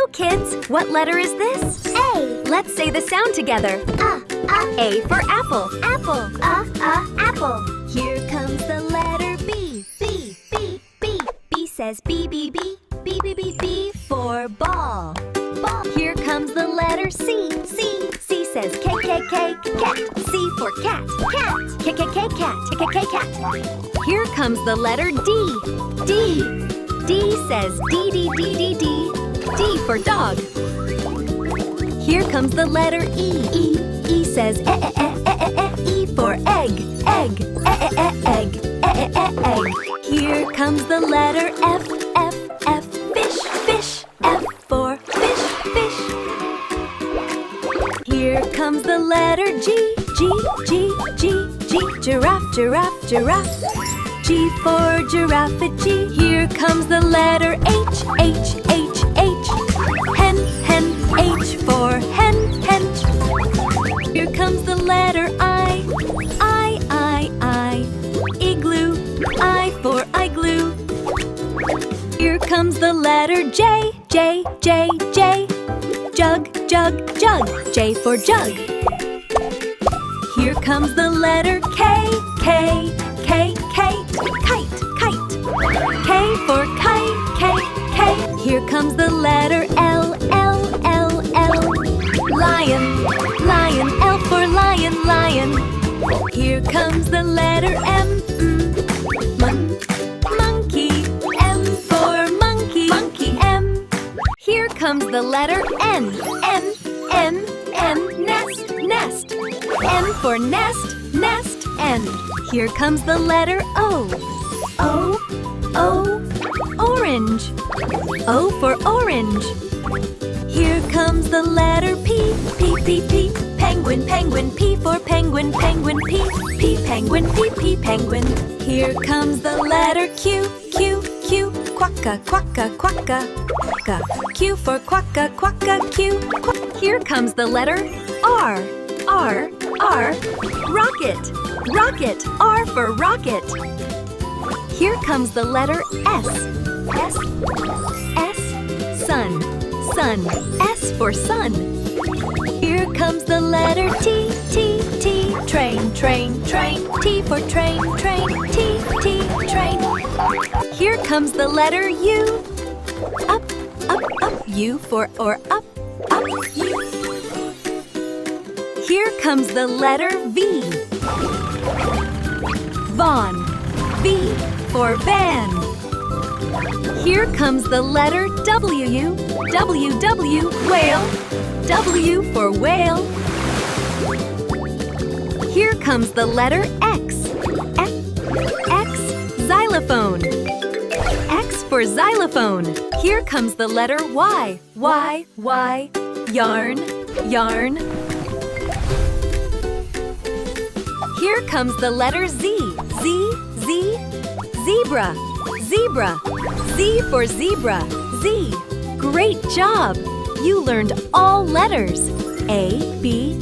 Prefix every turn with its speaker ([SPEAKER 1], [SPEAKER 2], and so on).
[SPEAKER 1] Hello, kids! What letter is this?
[SPEAKER 2] A.
[SPEAKER 1] Let's say the sound together. A for apple. Apple.
[SPEAKER 2] Apple.
[SPEAKER 1] Here comes the letter B.
[SPEAKER 2] B.
[SPEAKER 1] B says B, B, B. B for ball.
[SPEAKER 2] Ball.
[SPEAKER 1] Here comes the letter C. C says K, cat. C for cat.
[SPEAKER 2] Cat.
[SPEAKER 1] K, cat. Here comes the letter D. D says D. D for dog. Here comes the letter E. E says E for egg. Egg. Here comes the letter F. Fish. F for fish. Here comes the letter G. Giraffe. G for giraffe. G. Here comes the letter H. Hen. H for hen. Here comes the letter I. Igloo. I for igloo. Here comes the letter J. Jug. J for jug. Here comes the letter K. Kite. K for kite. Here comes the letter L. Lion. L for lion. Here comes the letter M. Monkey. M for monkey. M. Here comes the letter N. Nest. N for nest. N. Here comes the letter O. Orange. O for orange. Here comes the letter P. Penguin. P for penguin. P penguin. Here comes the letter Q. Quacka. Q for quacka. Q. Here comes the letter R. Rocket. R for rocket. Here comes the letter S. Sun. S for sun. Here comes the letter T. Train. T for train. T train. Here comes the letter U. Up. U for up. U. Here comes the letter V. Vaughn. V for van. Here comes the letter W. Whale. W for whale. Here comes the letter X. X. Xylophone. X for xylophone. Here comes the letter Y. Yarn. Here comes the letter Z. Zebra. Z for zebra. Z. Great job! You learned all letters. A, B,